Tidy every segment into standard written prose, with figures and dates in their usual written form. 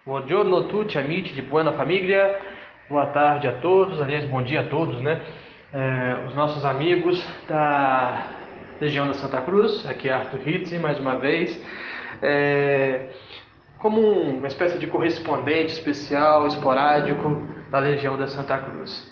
Buongiorno tutti amici di Buona Famiglia, boa tarde a todos, aliás, bom dia a todos, né? Os nossos amigos da região da Santa Cruz, aqui é Arthur Ritzi, mais uma vez, é, como uma espécie de correspondente especial, esporádico da Legião da Santa Cruz.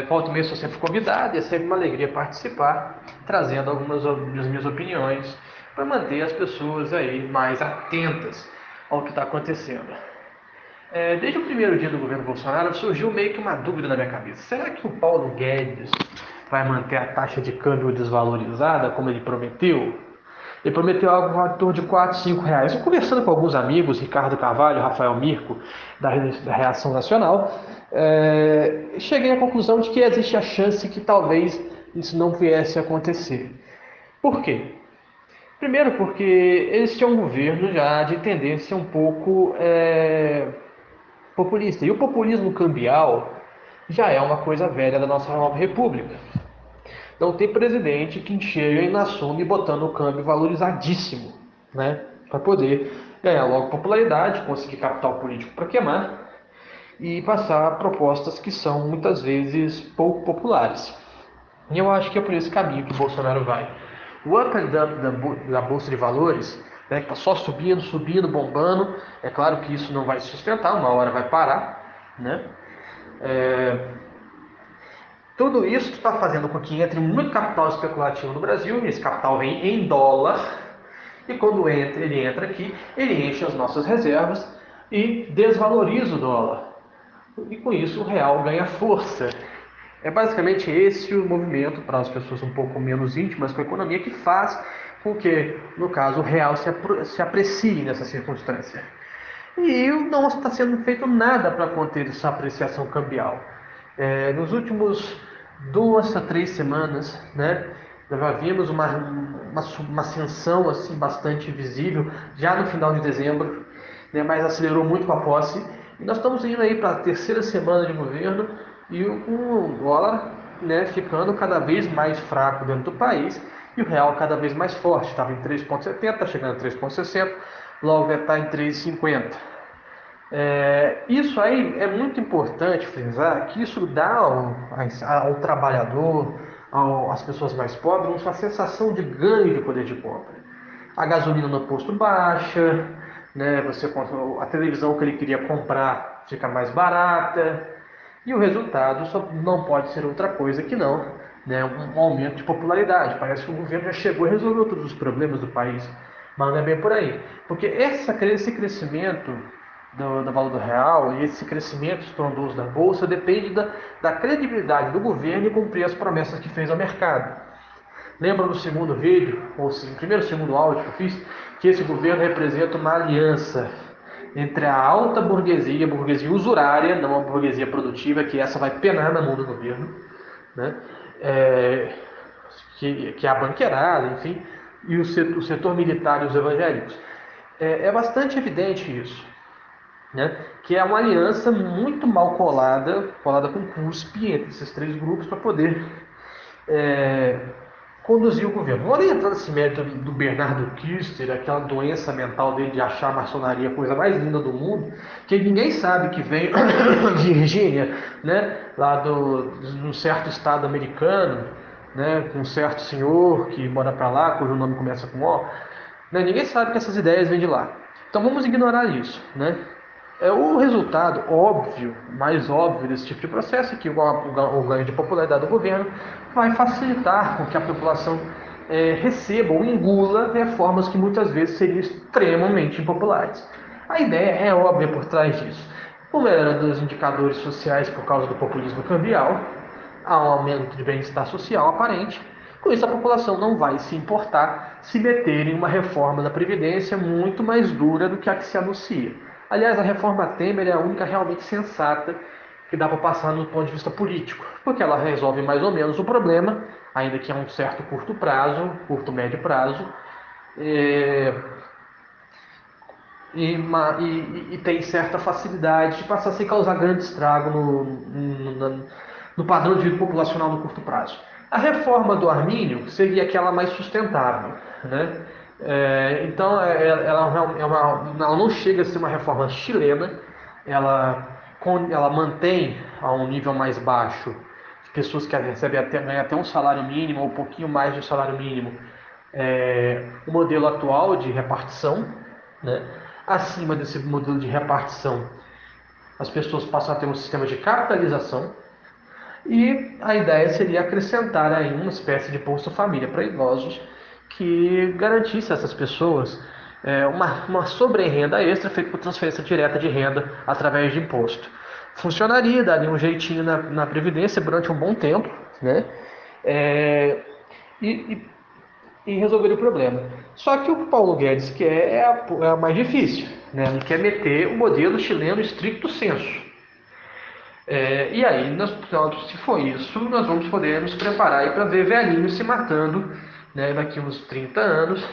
Volta e meia sou sempre convidado e é sempre uma alegria participar, trazendo algumas das minhas opiniões para manter as pessoas aí mais atentas ao que está acontecendo. Desde o primeiro dia do governo Bolsonaro surgiu meio que uma dúvida na minha cabeça. Será que o Paulo Guedes vai manter a taxa de câmbio desvalorizada como ele prometeu? Ele prometeu algo em torno de 4, 5 reais. Eu conversando com alguns amigos, Ricardo Carvalho, Rafael Mirko, da Reação Nacional, cheguei à conclusão de que existe a chance que talvez isso não viesse a acontecer. Por quê? Primeiro porque eles tinham um governo já de tendência um pouco populista. E o populismo cambial já é uma coisa velha da nossa nova república. Não tem presidente que chega e assume botando o câmbio valorizadíssimo, né? Para poder ganhar logo popularidade, conseguir capital político para queimar e passar propostas que são muitas vezes pouco populares. E eu acho que é por esse caminho que o Bolsonaro vai. O up and down da Bolsa de Valores, né, que está só subindo, subindo, bombando, é claro que isso não vai se sustentar, uma hora vai parar, né? É, Tudo isso está fazendo com que entre muito capital especulativo no Brasil, e esse capital vem em dólar, e quando ele entra aqui, ele enche as nossas reservas e desvaloriza o dólar. E com isso o real ganha força. É basicamente esse o movimento para as pessoas um pouco menos íntimas com a economia que faz com que, no caso, o real se aprecie nessa circunstância. E não está sendo feito nada para conter essa apreciação cambial. Nos últimos 2 a 3 semanas, né, nós já vimos uma ascensão assim, bastante visível, já no final de dezembro, né, mas acelerou muito com a posse. E nós estamos indo aí para a terceira semana de governo e o dólar, né, ficando cada vez mais fraco dentro do país e o real cada vez mais forte. Estava em 3,70, está chegando a 3,60, logo vai estar em 3,50. Isso aí é muito importante frisar que isso dá ao trabalhador, às pessoas mais pobres, uma sensação de ganho de poder de compra. A gasolina no posto baixa, né, a televisão que ele queria comprar fica mais barata, e o resultado só não pode ser outra coisa que não, né, um aumento de popularidade. Parece que o governo já chegou e resolveu todos os problemas do país, mas não é bem por aí. Porque esse crescimento do valor do real e esse crescimento estrondoso da bolsa depende da credibilidade do governo e cumprir as promessas que fez ao mercado. Lembra no segundo vídeo, ou no primeiro e segundo áudio que eu fiz, que esse governo representa uma aliança entre a alta burguesia, a burguesia usurária, não a burguesia produtiva, que essa vai penar na mão do governo, né? É, que é a banqueirada, enfim, e o setor militar e os evangélicos. É bastante evidente isso, né? Que é uma aliança muito mal colada com cuspe entre esses três grupos para poder é, conduzir o governo. Não vou nem entrar nesse mérito do Bernardo Kister, aquela doença mental dele de achar a maçonaria a coisa mais linda do mundo, que ninguém sabe que vem de Virgínia, né? Lá de um certo estado americano, né? Com um certo senhor que mora para lá, cujo nome começa com O. Né? Ninguém sabe que essas ideias vêm de lá. Então vamos ignorar isso, né? O resultado óbvio, mais óbvio desse tipo de processo é que o ganho de popularidade do governo vai facilitar com que a população receba ou engula reformas que muitas vezes seriam extremamente impopulares. A ideia é óbvia por trás disso. Como era dos indicadores sociais por causa do populismo cambial, há um aumento de bem-estar social aparente. Com isso, a população não vai se importar se meter em uma reforma da Previdência muito mais dura do que a que se anuncia. Aliás, a reforma Temer é a única realmente sensata que dá para passar no ponto de vista político, porque ela resolve mais ou menos o problema, ainda que a um certo curto prazo, curto médio prazo, é, e tem certa facilidade de passar sem causar grande estrago no padrão de vida populacional no curto prazo. A reforma do Armínio seria aquela mais sustentável, né? Então, ela não chega a ser uma reforma chilena, ela mantém a um nível mais baixo pessoas que recebem ganham até um salário mínimo ou um pouquinho mais de um salário mínimo, o modelo atual de repartição, né? Acima desse modelo de repartição, as pessoas passam a ter um sistema de capitalização e a ideia seria acrescentar aí uma espécie de Bolsa Família para idosos que garantisse a essas pessoas uma sobre-renda extra feita por transferência direta de renda através de imposto. Funcionaria, daria um jeitinho na Previdência durante um bom tempo, né? É, e, e, e resolveria o problema. Só que o que o Paulo Guedes quer é a mais difícil, né? Ele quer meter o modelo chileno estricto sensu. E aí, se for isso, nós vamos poder nos preparar para ver velhinhos se matando, né, daqui uns 30 anos,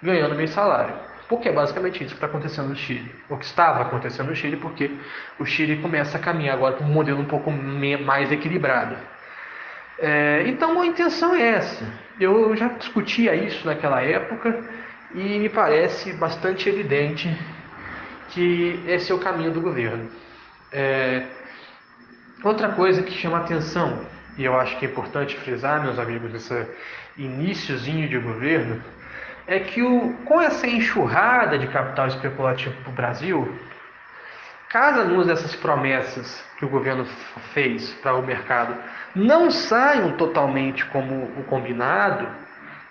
ganhando meio salário. Porque é basicamente isso que está acontecendo no Chile. O que estava acontecendo no Chile, porque o Chile começa a caminhar agora para um modelo um pouco mais equilibrado. Então a intenção é essa. Eu já discutia isso naquela época e me parece bastante evidente que esse é o caminho do governo. É, Outra coisa que chama atenção, e eu acho que é importante frisar, meus amigos, nesse iniciozinho de governo, é que com essa enxurrada de capital especulativo para o Brasil, caso algumas dessas promessas que o governo fez para o mercado não saiam totalmente como o combinado,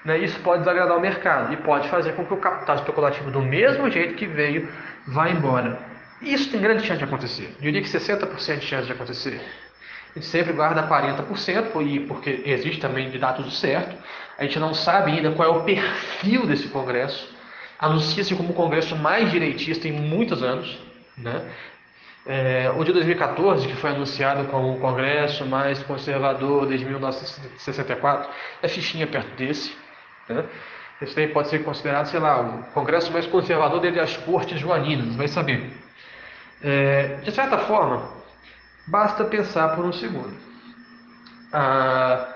né, isso pode desagradar o mercado e pode fazer com que o capital especulativo, do mesmo jeito que veio, vá embora. Isso tem grande chance de acontecer. Eu diria que 60% de chance de acontecer. A gente sempre guarda 40%, porque existe também de dar tudo certo. A gente não sabe ainda qual é o perfil desse Congresso. Anuncia-se como o Congresso mais direitista em muitos anos, né? O de 2014, que foi anunciado como o Congresso mais conservador desde 1964, é fichinha perto desse, né? Esse daí pode ser considerado, sei lá, o Congresso mais conservador desde as Cortes Joaninas, vai saber. De certa forma, basta pensar por um segundo. Ah,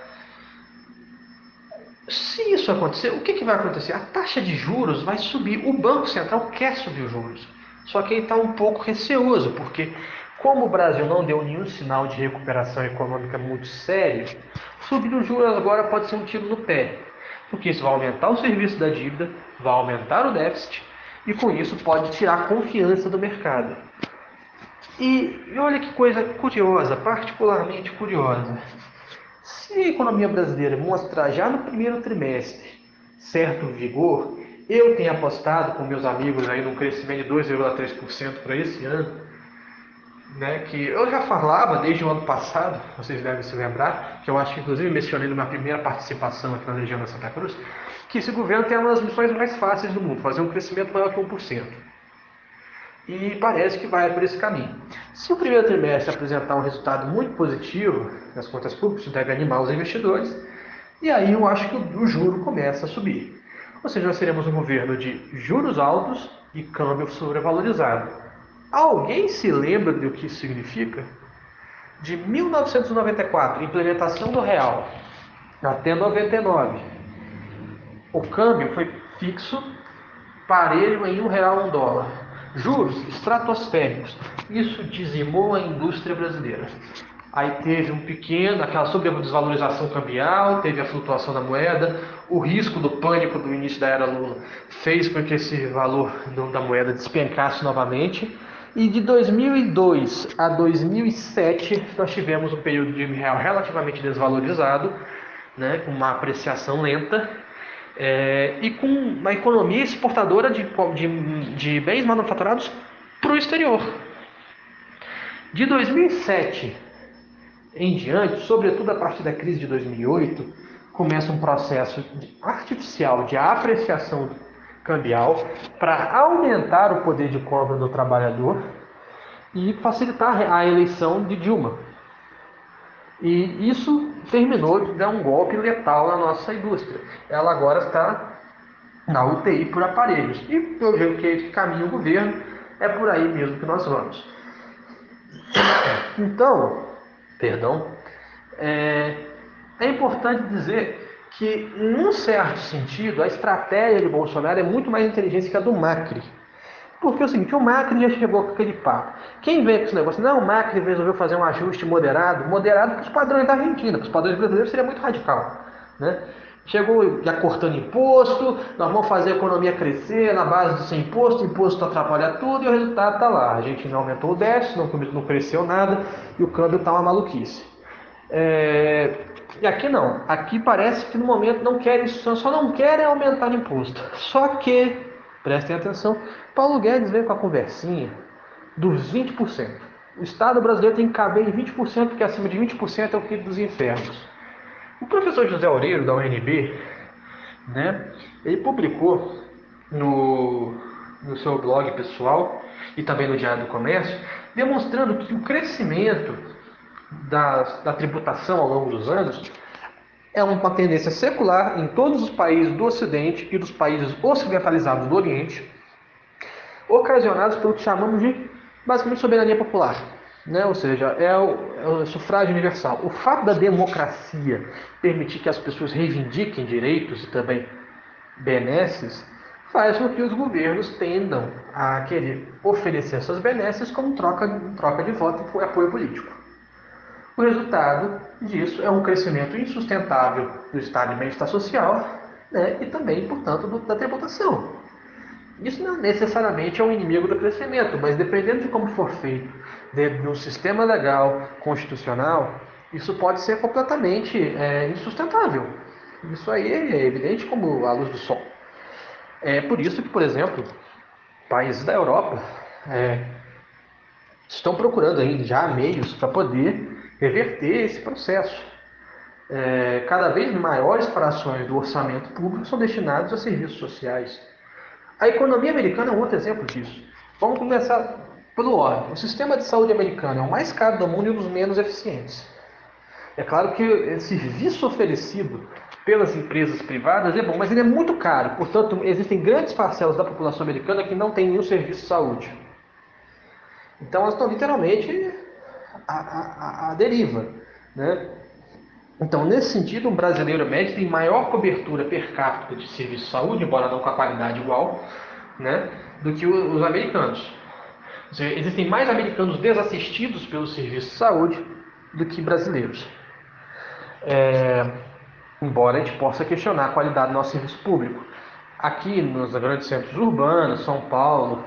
Se isso acontecer, o que vai acontecer? A taxa de juros vai subir. O Banco Central quer subir os juros. Só que ele está um pouco receoso, porque como o Brasil não deu nenhum sinal de recuperação econômica muito sério, subir os juros agora pode ser um tiro no pé. Porque isso vai aumentar o serviço da dívida, vai aumentar o déficit, e com isso pode tirar a confiança do mercado. E olha que coisa curiosa, particularmente curiosa. Se a economia brasileira mostrar já no primeiro trimestre certo vigor, eu tenho apostado com meus amigos aí num crescimento de 2,3% para esse ano, né, que eu já falava desde o ano passado, vocês devem se lembrar, que eu acho que inclusive mencionei na minha primeira participação aqui na Legião da Santa Cruz, que esse governo tem uma das missões mais fáceis do mundo, fazer um crescimento maior que 1%. E parece que vai por esse caminho. Se o primeiro trimestre apresentar um resultado muito positivo nas contas públicas, isso deve animar os investidores, e aí eu acho que o juro começa a subir. Ou seja, nós teremos um governo de juros altos e câmbio sobrevalorizado. Alguém se lembra do que isso significa? De 1994, implementação do real, até 99, o câmbio foi fixo, parelho em R$ 1 a $1. Juros estratosféricos. Isso dizimou a indústria brasileira. Aí teve aquela sobredesvalorização cambial, teve a flutuação da moeda, o risco do pânico do início da era Lula fez com que esse valor da moeda despencasse novamente. E de 2002 a 2007 nós tivemos um período de real relativamente desvalorizado, né, com uma apreciação lenta, e com uma economia exportadora de bens manufaturados para o exterior. De 2007 em diante, sobretudo a partir da crise de 2008, começa um processo artificial de apreciação cambial para aumentar o poder de compra do trabalhador e facilitar a eleição de Dilma. E isso terminou de dar um golpe letal na nossa indústria. Ela agora está na UTI por aparelhos. E eu vejo que caminho o governo é por aí mesmo que nós vamos. Então, perdão, é importante dizer que, num certo sentido, a estratégia de Bolsonaro é muito mais inteligente que a do Macri. Porque é o seguinte, o Macri já chegou com aquele papo. Quem vem com esse negócio? Não, o Macri resolveu fazer um ajuste moderado para os padrões da Argentina, para os padrões brasileiros seria muito radical, né? Chegou já cortando imposto, nós vamos fazer a economia crescer na base do sem imposto, imposto atrapalha tudo e o resultado está lá. A gente não aumentou o déficit, não cresceu nada e o câmbio está uma maluquice. E aqui não. Aqui parece que no momento não querem, só não querem aumentar o imposto. Só que, prestem atenção, Paulo Guedes veio com a conversinha dos 20%. O Estado brasileiro tem que caber em 20%, porque acima de 20% é o quinto dos infernos. O professor José Aureiro, da UNB, né, ele publicou no seu blog pessoal e também no Diário do Comércio, demonstrando que o crescimento da tributação ao longo dos anos é uma tendência secular em todos os países do Ocidente e dos países ocidentalizados do Oriente, ocasionados pelo que chamamos de, basicamente, soberania popular. Né? Ou seja, é o sufrágio universal. O fato da democracia permitir que as pessoas reivindiquem direitos e também benesses faz com que os governos tendam a querer oferecer essas benesses como troca de voto e apoio político. O resultado disso é um crescimento insustentável do estado de bem-estar social, né, e também, portanto, da tributação. Isso não necessariamente é um inimigo do crescimento, mas dependendo de como for feito dentro de um sistema legal, constitucional, isso pode ser completamente insustentável. Isso aí é evidente como a luz do sol. É por isso que, por exemplo, países da Europa estão procurando ainda já meios para poder reverter esse processo. Cada vez maiores frações do orçamento público são destinados a serviços sociais. A economia americana é um outro exemplo disso. Vamos começar pelo óbvio. O sistema de saúde americano é o mais caro do mundo e um dos menos eficientes. É claro que esse serviço oferecido pelas empresas privadas é bom, mas ele é muito caro. Portanto, existem grandes parcelas da população americana que não tem nenhum serviço de saúde. Então, elas estão literalmente à deriva, né? Então, nesse sentido, um brasileiro médio tem maior cobertura per capita de serviço de saúde, embora não com a qualidade igual, né, do que os americanos. Ou seja, existem mais americanos desassistidos pelo serviço de saúde do que brasileiros. Embora a gente possa questionar a qualidade do nosso serviço público. Aqui nos grandes centros urbanos, São Paulo,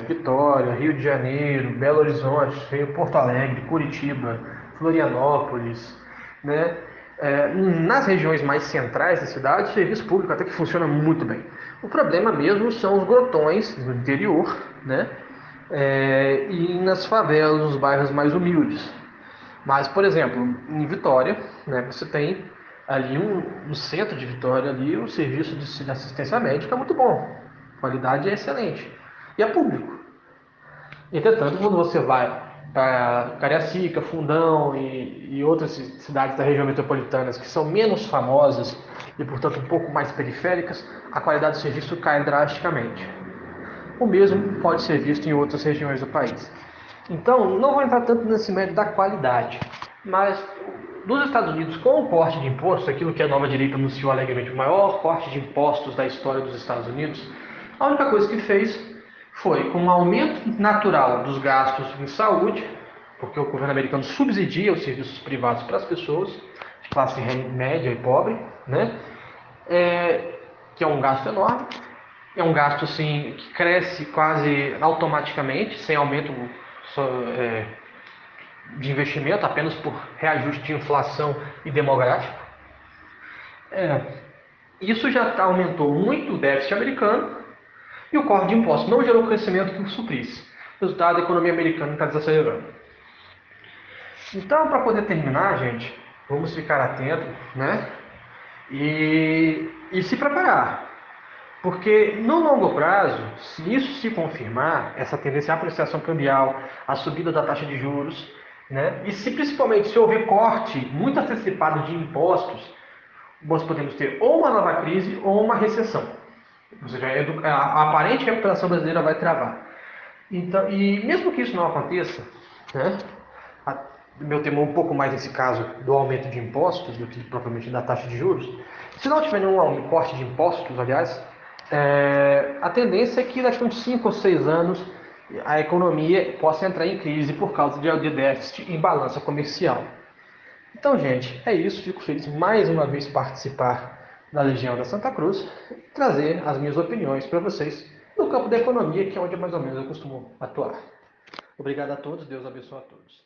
Vitória, Rio de Janeiro, Belo Horizonte, Porto Alegre, Curitiba, Florianópolis, né? Nas regiões mais centrais da cidade, o serviço público até que funciona muito bem. O problema mesmo são os grotões no interior, né? E nas favelas, nos bairros mais humildes. Mas, por exemplo, em Vitória, né, você tem ali no centro de Vitória ali o serviço de assistência médica é muito bom, a qualidade é excelente e é público. Entretanto, quando você vai para Cariacica, Fundão e outras cidades da região metropolitana que são menos famosas e, portanto, um pouco mais periféricas, a qualidade do serviço cai drasticamente. O mesmo pode ser visto em outras regiões do país. Então, não vou entrar tanto nesse mérito da qualidade, mas nos Estados Unidos, com o corte de impostos, aquilo que a nova direita anunciou alegremente, o maior corte de impostos da história dos Estados Unidos, a única coisa que fez foi, com um aumento natural dos gastos em saúde, porque o governo americano subsidia os serviços privados para as pessoas, de classe média e pobre, né? Que é um gasto enorme, é um gasto assim, que cresce quase automaticamente, sem aumento de investimento, apenas por reajuste de inflação e demográfico. Isso já aumentou muito o déficit americano e o corte de impostos não gerou o crescimento que o suprisse. O resultado, a economia americana está desacelerando. Então, para poder terminar, gente, vamos ficar atentos, né? E se preparar. Porque no longo prazo, se isso se confirmar, essa tendência à apreciação cambial, a subida da taxa de juros, né? E se principalmente se houver corte muito antecipado de impostos, nós podemos ter ou uma nova crise ou uma recessão. Ou seja, a aparente recuperação brasileira vai travar. Então, e mesmo que isso não aconteça, né? meu temor um pouco mais nesse caso do aumento de impostos do que propriamente da taxa de juros. Se não tiver nenhum corte de impostos, aliás, a tendência é que daqui a uns 5 ou 6 anos a economia possa entrar em crise por causa de déficit em balança comercial. Então, gente, é isso. Fico feliz mais uma vez participar da Legião da Santa Cruz e trazer as minhas opiniões para vocês no campo da economia, que é onde mais ou menos eu costumo atuar. Obrigado a todos, Deus abençoe a todos.